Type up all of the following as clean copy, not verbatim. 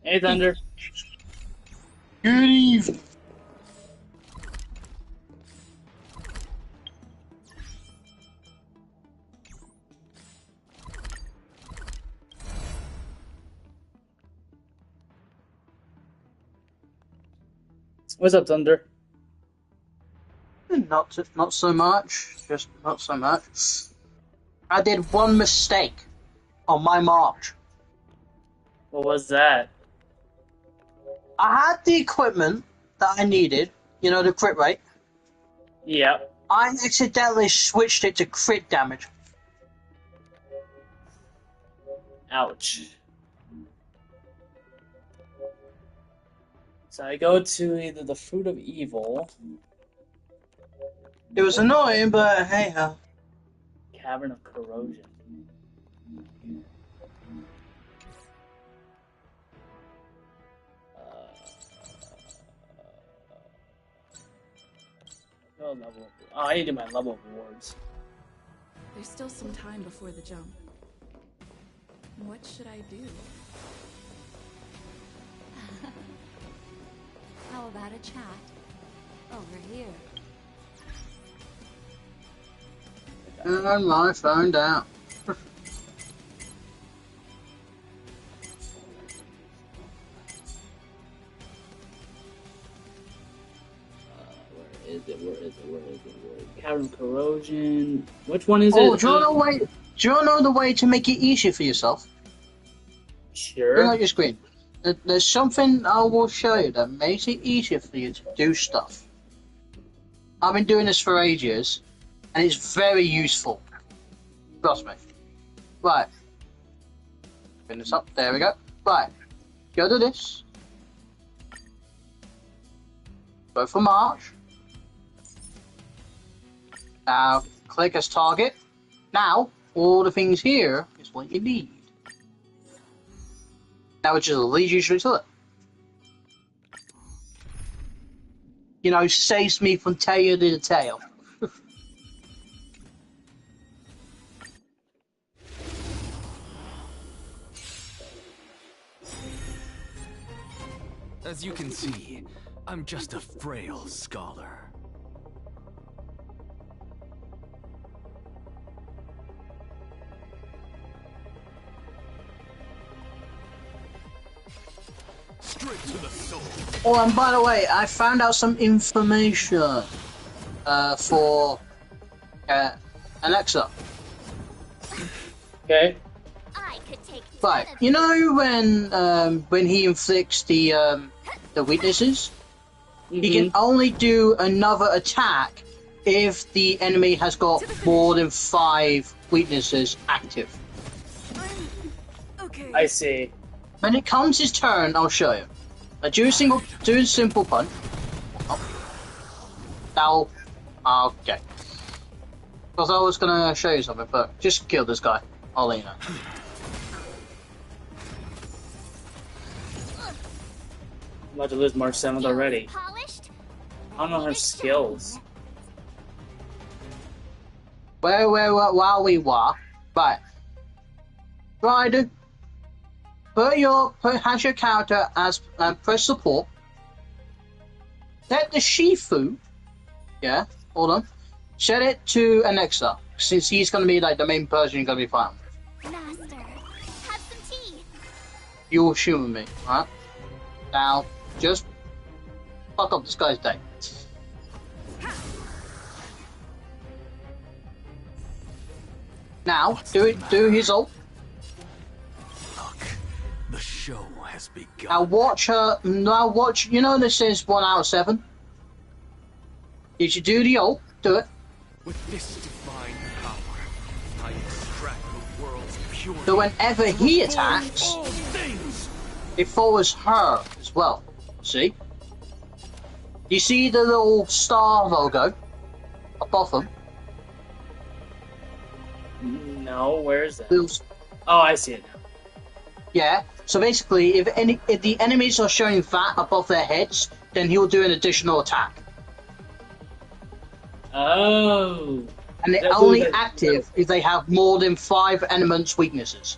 Hey, Thunder. Good evening. What's up, Thunder? Not so much. Just not so much. I did one mistake on my march. What was that? I had the equipment that I needed, you know, the crit rate. Yep. I accidentally switched it to crit damage. Ouch. So I go to either the Fruit of Evil, It was annoying, but hey ho. Cavern of Corrosion. I need to do my level rewards. There's still some time before the jump. What should I do? How about a chat? Over here. And I found out. Where is it? Cavern of Corrosion. Which one is it? Oh, do you know the way to make it easier for yourself? Sure. Bring out your screen. There's something I will show you that makes it easier for you to do stuff. I've been doing this for ages, and it's very useful. Trust me. Right. Bring this up. There we go. Right. Go to this. Go for March. Now, click as target. Now, all the things here is what you need. Now it just leads you straight to it. You know, saves me from tail to the tail. As you can see, I'm just a frail scholar. Straight to the soul. Oh, and by the way, I found out some information for Alexa. Okay. I could take Right, you know when he inflicts the weaknesses, he can only do another attack if the enemy has got more than 5 weaknesses active. Okay. I see. When it comes his turn, I'll show you. Do a simple punch. Oh. Now, okay. Because I was gonna show you something, but just kill this guy. I'll let you know. I'm about to lose March 7th already. Polished? I don't know her skills. While we were, right. Try to has your character as press support. Set the Shifu. Yeah, hold on. Set it to Alexa, since he's gonna be like the main person you're gonna be fighting. Master, have some tea. You're humoring me, right? Now, just fuck up this guy's day. Now, do his ult. Look, the show has begun. Now watch her. Now watch. You know this says 1 out of 7. Did you do the ult? Do it. With this divine power, I extract the world's purity. So whenever he and reform attacks, all things. it follows her as well. See? You see the little star logo above them? No, where is that? Little, Oh, I see it now. yeah. So basically, if the enemies are showing that above their heads, then he'll do an additional attack. Oh. And they're That's only what they- active if they have more than 5 elements weaknesses.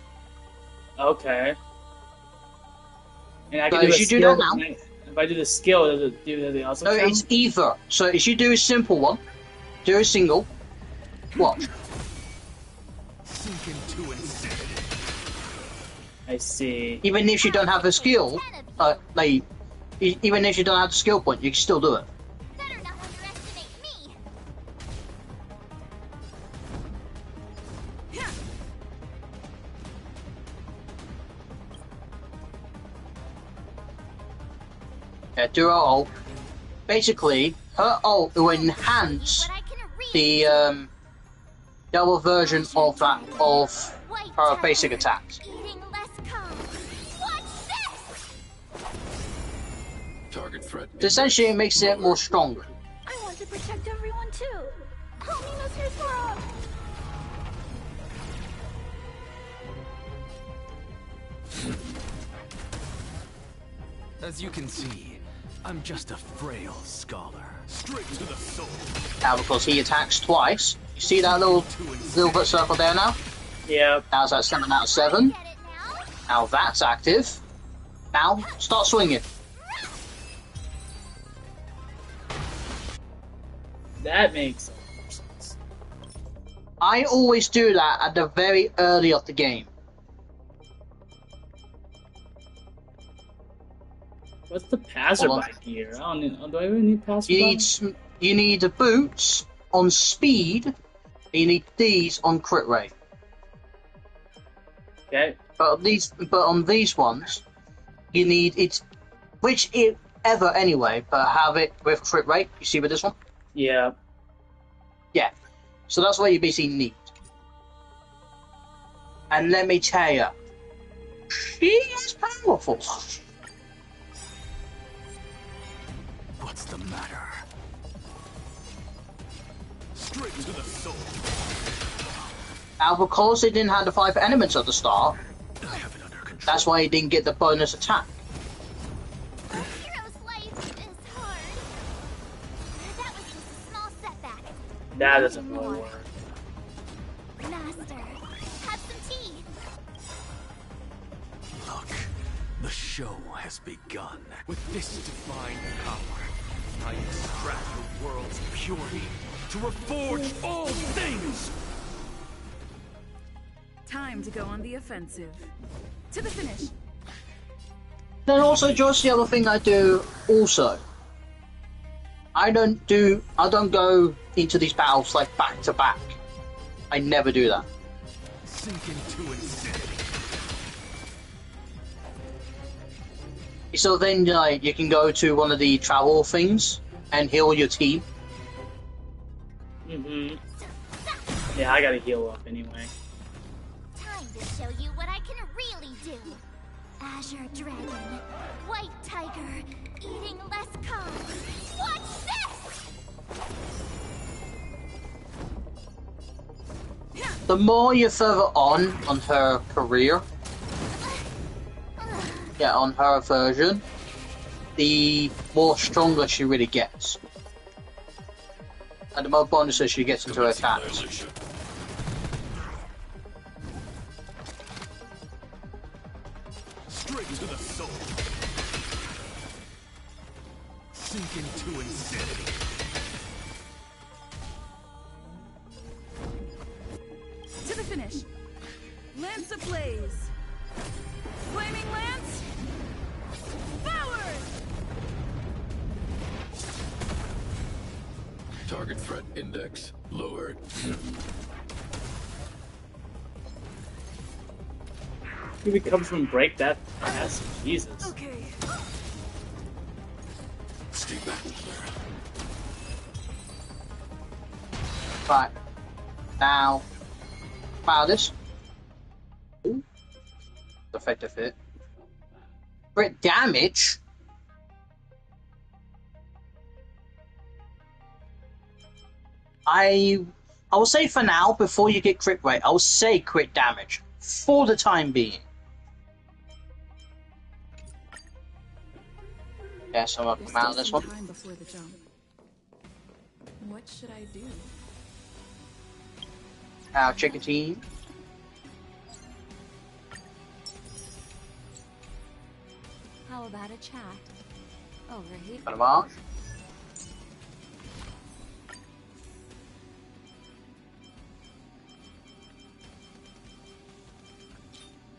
Okay. And I can So do a if you do skill. that now- If I do the skill, does it do anything else? No, it's either. So if you do a simple one, do a single, watch. Sink into insanity. I see. Even if you don't have the skill, even if you don't have the skill point, you can still do it. Better not underestimate me. Yeah, do her ult. Basically, her ult will enhance What I can really the other version of that of White her tiger, basic attacks. Eating less carbs. Watch this! Target threat. So essentially, it makes it more stronger. I want to protect everyone too. Help me, Mr. Frog. As you can see, I'm just a frail scholar. Straight to the soul. Now, because he attacks twice, you see that little bit circle there now? Yeah. Now that's 7 out of 7. Get it now? Now that's active. Now, start swinging. That makes sense. I always do that at the very early of the game. What's the passerby gear? I don't need, do I really need passerby? You need the boots on speed, and you need these on crit rate. Okay. But on these ones, you need it, ever anyway, but have it with crit rate. You see with this one? Yeah. Yeah. So that's what you basically need. And let me tell you, she is powerful. What's the matter? Straight to the soul. Now, because it didn't have the 5 elements at the start, I have it under control. that's why he didn't get the bonus attack. Hero's life is hard. That was just a small setback. That doesn't really work. Master, have some tea. Look, the show has begun. With this divine power, I extract the world's purity to reforge all things! Time to go on the offensive. To the finish. Then also, just the other thing I do also. I don't go into these battles like back to back. I never do that. Sink into insanity. So then, you can go to one of the travel things and heal your team. Mm-hmm. Yeah, I gotta heal up anyway. Time to show you what I can really do. Azure Dragon, White Tiger, eating less carbs. Watch this! The more you're further on her career, on her version, the more stronger she really gets. And the more bonuses she gets into her attacks. Straight to the soul. Sink into insanity. To the finish. Lance ablaze. Flaming lance. Forward! Target threat index lowered. Who becomes from break that fast? Jesus. Okay. Stay back, Clara. Right. Now, fire this. Ooh. Effective hit. Crit damage. I will say for now, before you get crit rate, I will say crit damage for the time being. Yes, I'm gonna There's come out of still this some one. time before the jump. What should I do? Now, chicken team. How How about a chat? Over here. Got a mark.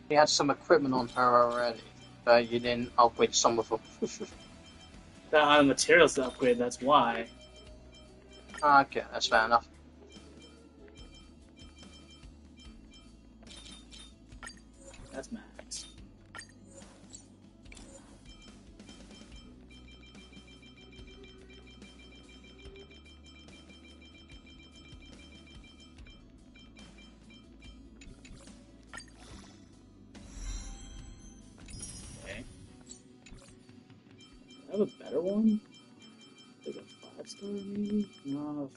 You had some equipment on her already, but you didn't upgrade some of them. Don't have the materials to upgrade, that's why. Okay, that's fair enough. That's max. Okay. I have a better one? Like a 5-star maybe? No.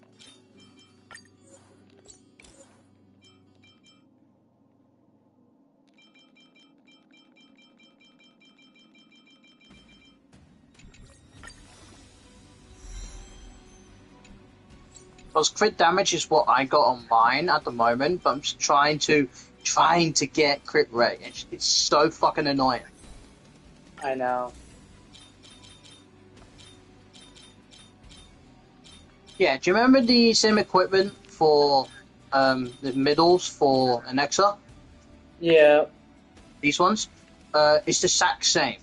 Because crit damage is what I got on mine at the moment, but I'm just trying to get crit rate. It's so fucking annoying. I know. Yeah, do you remember the same equipment for the middles for Anexa? Yeah. These ones? It's the exact same.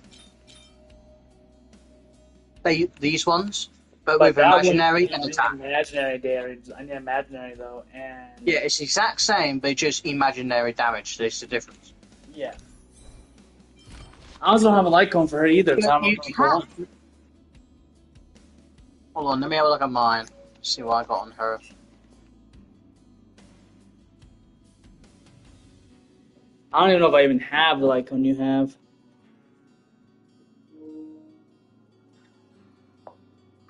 These ones, but with that imaginary one, and I need attack. imaginary damage. I need imaginary though, and Yeah, it's the exact same, but just imaginary damage. There's the difference. yeah. I also don't have a light cone for her either. So I don't know You what's going on. Hold on, let me have a look at mine. See what I got on her. I don't even know if I even have the light cone you have.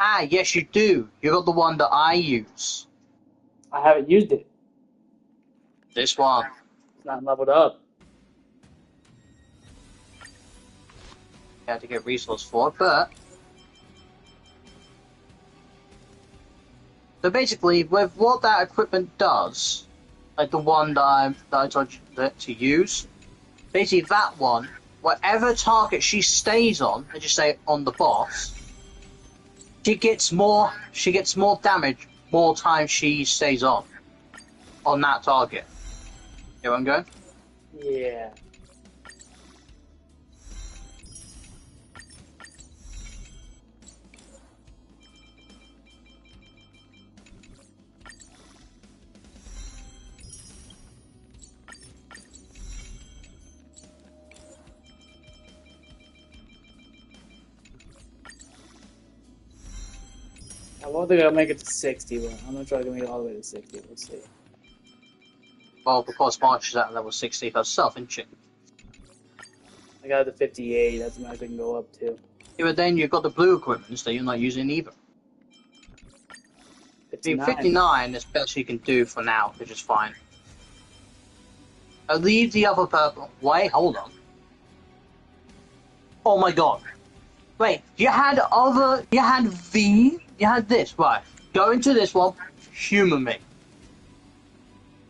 Ah, yes, you do. You got the one that I use. I haven't used it. This one. It's not leveled up. You had to get resource for it, but so basically, with what that equipment does, like the one that I told you to use, basically that one, whatever target she stays on, let's just say on the boss, she gets more damage more time she stays on that target. You know where I'm going? Yeah. I don't think I'll make it to 60, but I'm gonna try to make it all the way to 60. We'll see. Well, because March is at level 60 herself, isn't she? I got it to 58. That's the max I can go up to. Yeah, but then you've got the blue equipment that you're not using either. 59 is best you can do for now, which is fine. I'll leave the other purple. Wait, hold on. Oh my god. Wait, you had this, right. Go into this one, humor me.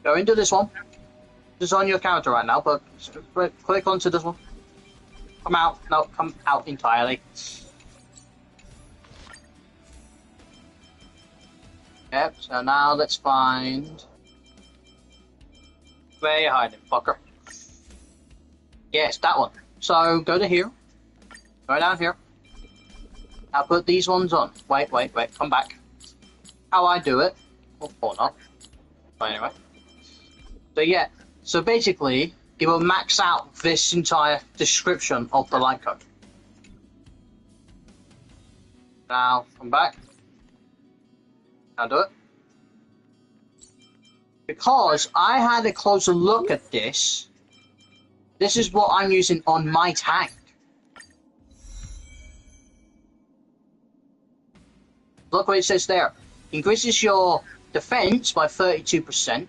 Go into this one. It's on your character right now, but click onto this one. Come out. No, come out entirely. Yep, so now let's find... Where you hiding, fucker? Yes, that one. So, go to here. Go down here. Now put these ones on. Wait, come back. How I do it, or not. But anyway. So yeah, so basically, it will max out this entire description of the light code. Now, come back. Now do it. Because I had a closer look at this, this is what I'm using on my tank. Look what it says there. Increases your defense by 32%.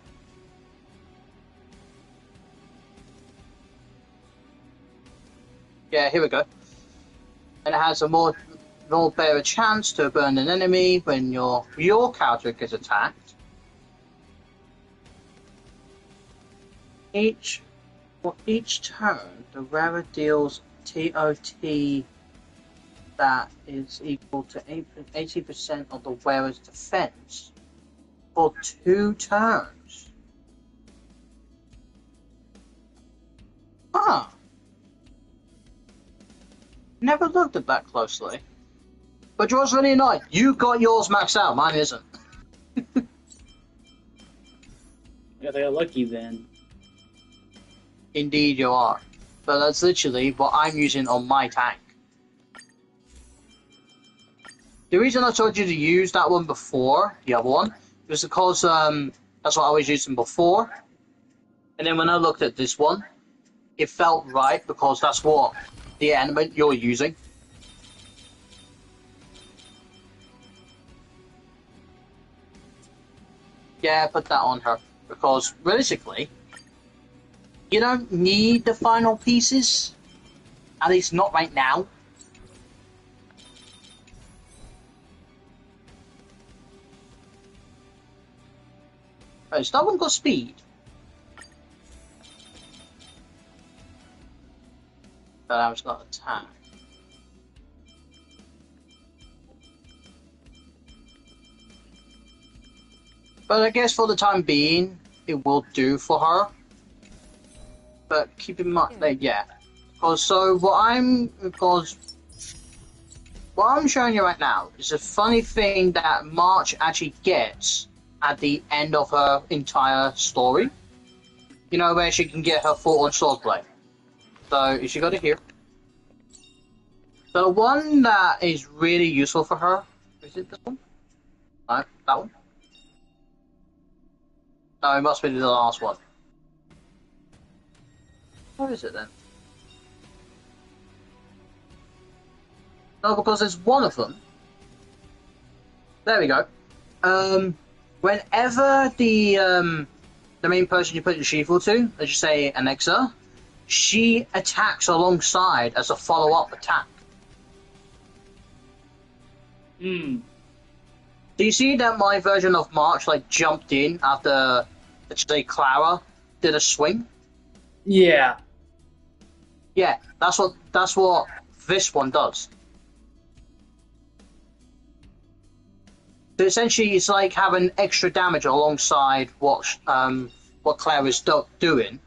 Yeah, here we go. And it has a more better chance to burn an enemy when your character gets attacked. For each turn, the wearer deals TOT that is equal to 80% of the wearer's defense for 2 turns. Huh. Never looked at that closely. But yours really annoying. You got yours maxed out, mine isn't. Yeah, they got lucky then. Indeed you are. But that's literally what I'm using on my tank. The reason I told you to use that one before, the other one, was because that's what I was using before. And then when I looked at this one, it felt right because that's what the element you're using. Yeah, put that on her. Because realistically, you don't need the final pieces. At least not right now. Right, so that one got speed. But that one's got attack. But I guess for the time being, it will do for her. But keep in mind, like, yeah. Because what I'm showing you right now is a funny thing that March actually gets at the end of her entire story. You know, where she can get her full-on swordplay. So, she got it here. The one that is really useful for her, is it this one? No, that one? No, it must be the last one. What is it then? No, because there's one of them. There we go. Whenever the main person you put your Shifu to, let's just say Anexa, she attacks alongside as a follow-up attack. Hmm. Do you see that my version of March jumped in after, let's say, Clara did a swing? Yeah. Yeah, that's what this one does. So essentially, it's like having extra damage alongside what Clara's doing,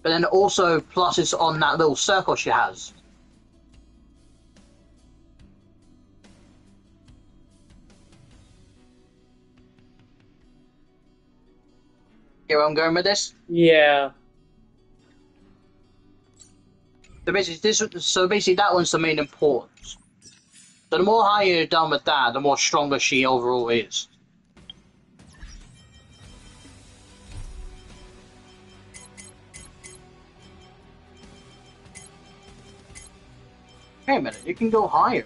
but then also pluses on that little circle she has. Here I'm going with this. Yeah. So basically, that one's the main importance. So the more higher you're done with that, the more stronger she overall is. Wait a minute, you can go higher.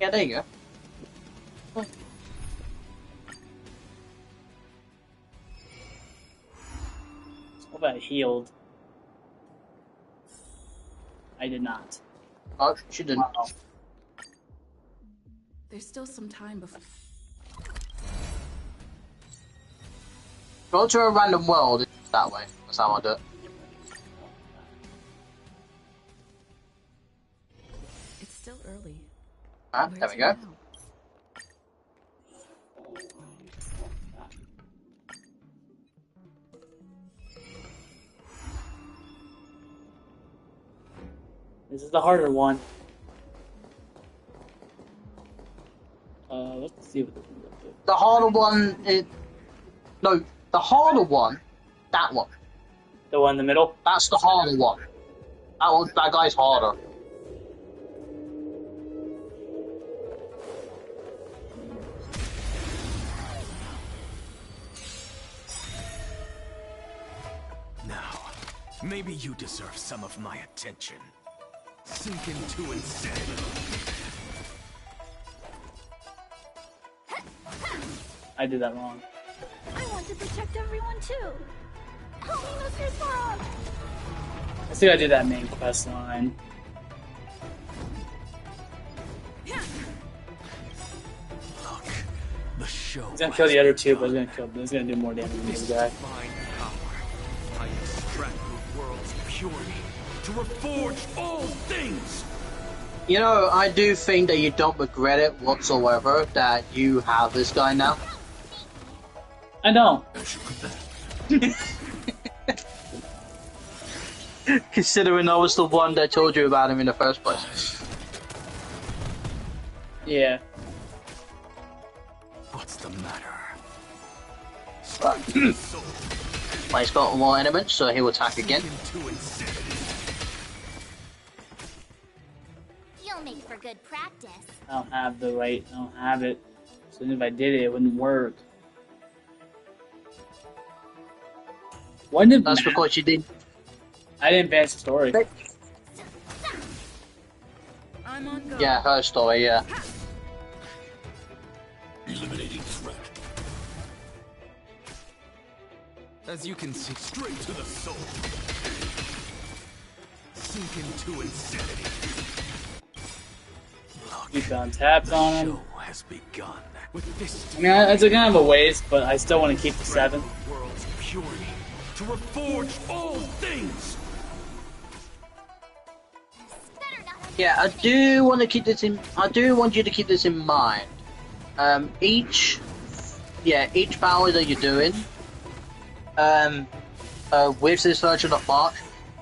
Yeah, there you go. What about healed? I did not. Oh, she didn't. Wow. There's still some time before. Go to a random world that way. That's how I do it. It's still early. Ah, there we go. Now? This is the harder one. Let's see what this one's up to. The harder one is... No, the harder one, that one. The one in the middle? That's the harder one. That guy's harder. Now, maybe you deserve some of my attention. Sink into instead. I did that wrong. I want to protect everyone too. Help me, Mr. Frog. I still gotta do that main quest line. Look, the show. He's gonna kill the other two, but he's gonna do more damage than This the guy. divine power, I extract the world's purity to reforge all things. You know, I do think that you don't regret it whatsoever that you have this guy now. I don't. As you command. Considering I was the one that told you about him in the first place. Yeah. What's the matter? Well, he's got more elements, so he will attack again. Into insanity. You'll make for good practice. I don't have the right. I don't have it. So if I did it, it wouldn't work. When did That's because you didn't. I didn't advance the story. I'm on guard. Yeah, her story, yeah. Eliminating threat. As you can see, straight to the soul. Sink into insanity. Look, Keep on tapped the on him. show has begun. With this I mean, it's a kind of a waste, but I still want to keep the 7. the world's purity to reforge all things. Better not. Yeah, I do want to keep this in. I do want you to keep this in mind. Each power that you're doing, with this version of March,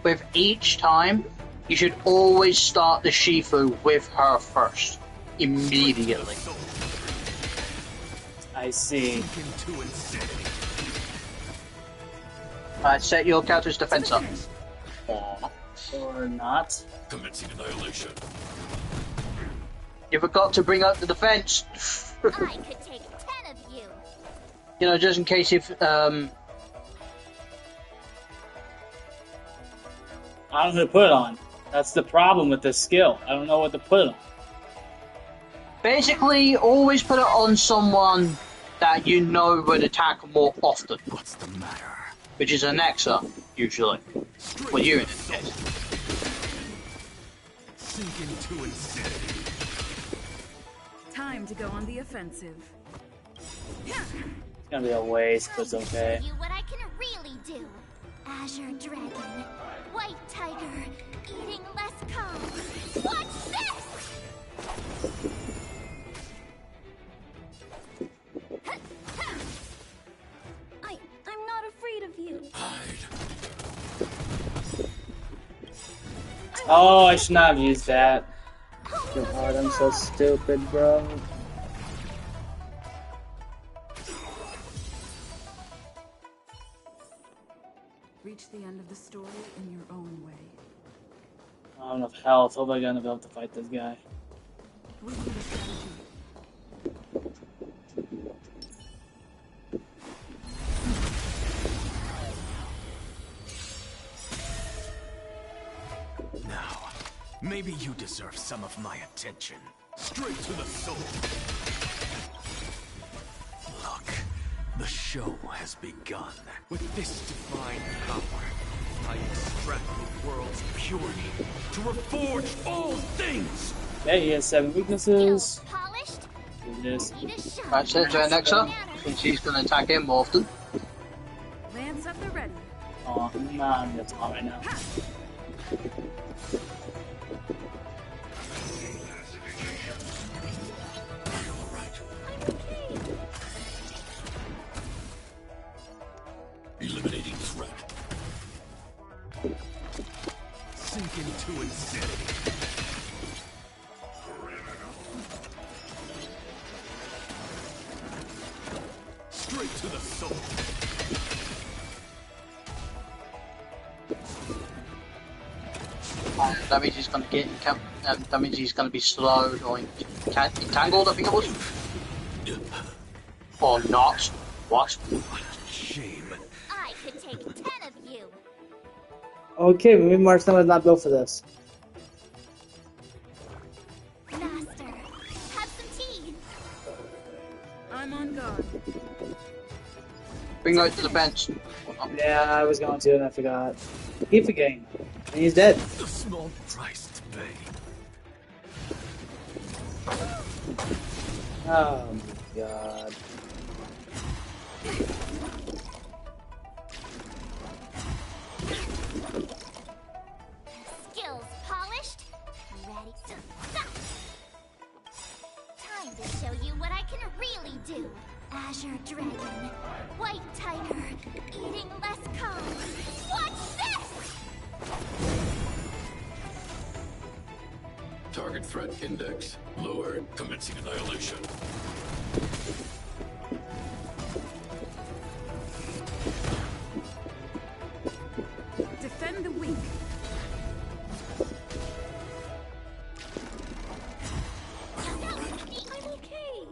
with each time, you should always start the Shifu with her first, immediately. I see. Sink into insanity. Set your character's defense up. Or not. Commencing annihilation. You forgot to bring up the defense. I could take 10 of you. You know, just in case if I don't know who to put it on. That's the problem with this skill. I don't know what to put it on. basically always put it on someone that you know would attack more often, What's the matter? which is an Exa, usually. Well, you in this case. Sink into insanity. Time to go on the offensive. It's gonna be a waste, but it's Time to okay. show you what I can really do. Azure Dragon, White Tiger, eating less carbs. Watch this! I'm not afraid of you. Oh, I should not have used that. God, I'm so stupid, bro. Reach the end of the story in your own way. I don't have enough health. Hope I'm gonna be able to fight this guy. We need a strategy. Now, maybe you deserve some of my attention. Straight to the soul. Look, the show has begun. With this divine power, I extract the world's purity to reforge all things. Yeah, he has 7 weaknesses. Skills polished, Do this. need a shot. Right, so to Nexa, since she's going to attack him more often. Lance at the ready. Oh, nah, I'm gonna talk right now. Eliminating threat. Sink into insanity. Straight to the soul. That means he's going to get. That means he's going to be slowed or entangled. I think it was. Or not. What? What a shame. I could take 10 of you. Okay, maybe Marshall's not built for this. Master, have some tea. I'm on guard. Bring her to the bench. Yeah, I was going to, and I forgot. Keep forgetting. And he's dead. A small price to pay. Oh my god. Skills polished, ready to stop. threat index lowered. Commencing annihilation. Defend the weak. I'm okay.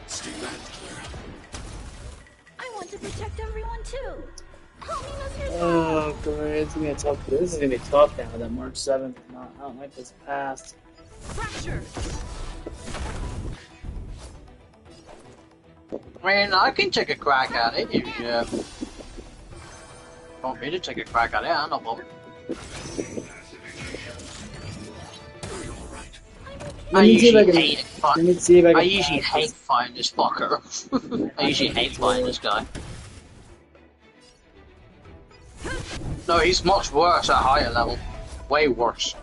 Stay back, Clara. I want to protect everyone too. Help me, Mr. Oh, great. It's gonna be tough. This is gonna be tough now that March 7th. I don't like this past. Fracture. I mean, I can take a crack at it if you want me to take a crack at it. I no problem. Are you alright? I Let me see if I usually can- hate it, but Let me see if I can. I usually pass hate this. fighting this fucker. I usually hate fighting this guy. No, he's much worse at higher level. Way worse.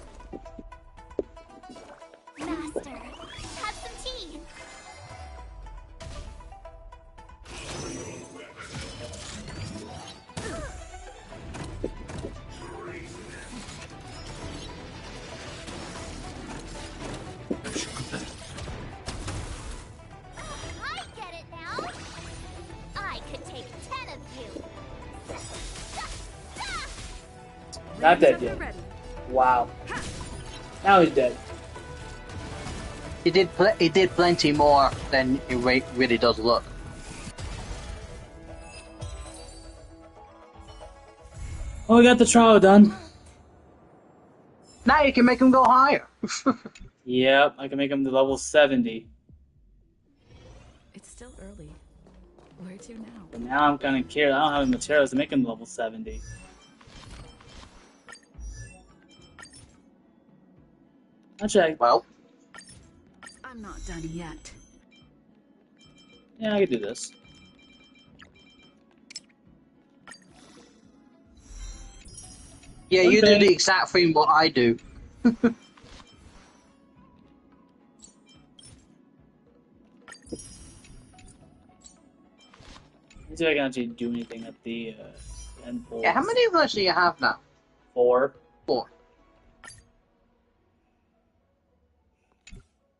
Master, have some tea. I should put that. I get it now. I could take 10 of you. Not dead Rings at yet. the ready. Wow. Now he's dead. He did plenty more than it really does look. Oh, we got the trial done. Now you can make him go higher. Yep, I can make him to level 70. It's still early. Where to now? But now I'm kind of curious. I don't have the materials to make him level 70. Actually, Well, I'm not done yet. yeah, I could do this. yeah, you do Okay. the exact thing what I do. Let's see if I can actually do anything at the end boss. Yeah, how many of those do you have now? 4. 4.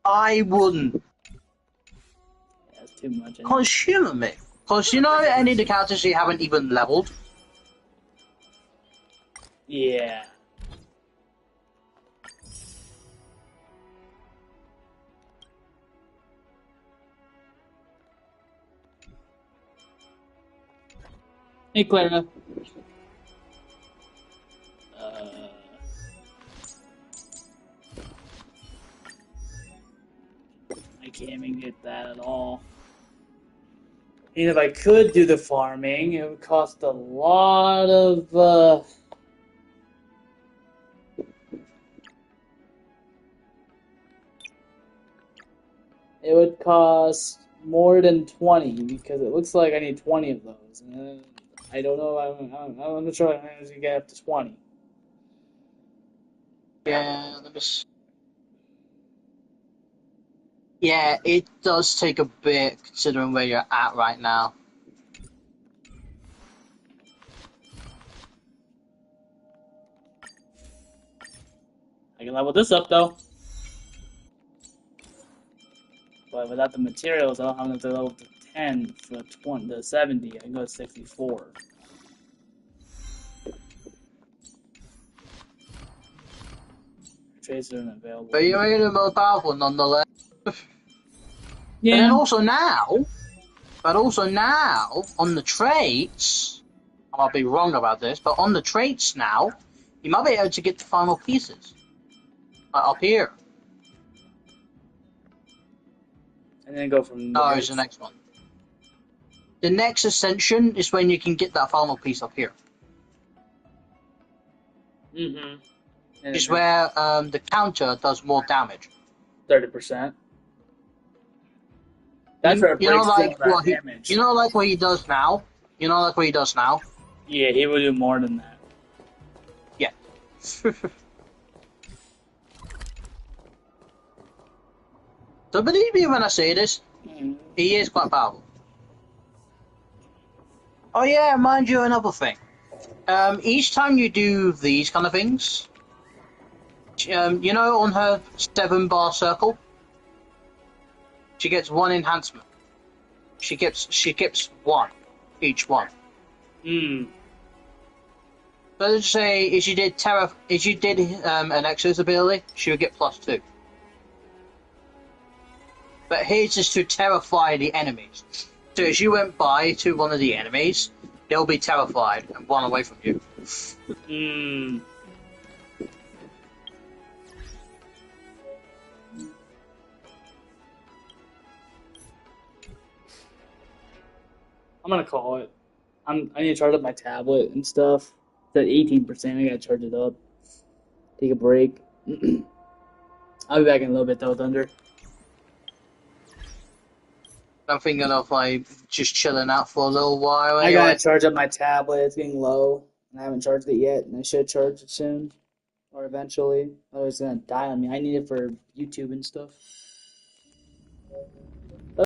I wouldn't Yeah, that's too much. consume it. Because you know any of the characters you haven't even leveled? Yeah. Hey, Clara. I can't even get that at all. And if I could do the farming, it would cost a lot of, it would cost more than 20, because it looks like I need 20 of those. And I don't know, I'm not sure I can get up to 20. Yeah, let me see. Yeah, it does take a bit considering where you're at right now. I can level this up, though. But without the materials, I don't have enough to level to 10 for the 70. I can go to 64. Tracer unavailable. But you're a little more powerful nonetheless. Yeah. And also now, on the traits, I'll be wrong about this, but on the traits now, you might be able to get the final pieces. Like up here. And then go from No, it's the next one. The next ascension is when you can get that final piece up here. Mm-hmm. Is where the counter does more damage. 30%. That's where it You know, breaks like down what that he, damage. you know, like what he does now. You know, like what he does now. Yeah, he will do more than that. Yeah, So believe me when I say this, Mm. he is quite powerful. Oh yeah, mind you, another thing. Each time you do these kind of things, you know, on her 7-bar circle, she gets 1 enhancement. She gets 1 each one. Mm. So let's say if you did an Exo's ability, she would get +2. But his is to terrify the enemies. So if you went by to one of the enemies, they'll be terrified and run away from you. Mm. I'm gonna call it. I need to charge up my tablet and stuff. It's at 18%. I gotta charge it up. Take a break. I'll be back in a little bit though, Thunder. I'm thinking of like just chilling out for a little while I anyway. gotta charge up my tablet. It's getting low, and I haven't charged it yet. And I should charge it soon or eventually. Otherwise, it's gonna die on me. I need it for YouTube and stuff.